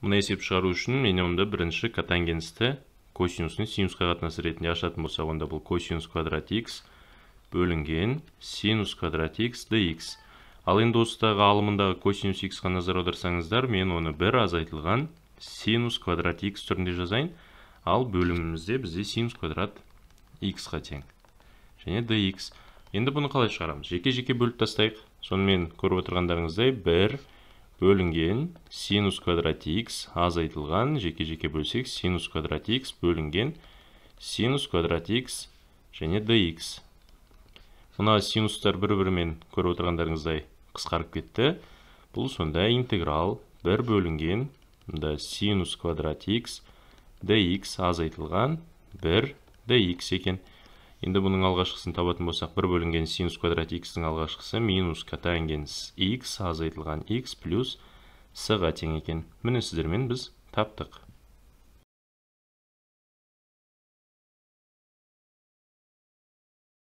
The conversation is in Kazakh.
Мұны есеп шығару үшін мен онда бірінші котангенсті косинусын синусқа қатынасы ретінде ашатын болсақ, онда бұл косинус квадрат x бөлінген синус квадрат x dx. Ал енді осыдағы алымындағы косинус x-қа назар аударсаңыздар, мен оны бір азайтылған синус квадрат x түрінде жазайын, ал бөлімімізде бізде синус квадрат x-қа тең. Және dx. Енді бұны қалай шығарамыз? Жеке-жеке бөліп тастайық. Сонымен көріп отырғандарыңыздай 1 бөлінген синус квадрат x азайтылған, жеке-жеке бөлсек синус квадрат x бөлінген синус квадрат x және dx. Мына синустар бір-бірімен көріп отырғандарыңыздай қысқарып кетті. Бұл сонда интеграл 1 бөлінген синус квадрат x dx азайтылған 1 dx екен. Енді бұның алғашқысын табатын болсақ, 1 бөлінген синус квадрат x-ің алғашқысы минус котангенс x азайтылған x плюс с-ға тең екен. Міне сіздермен біз таптық.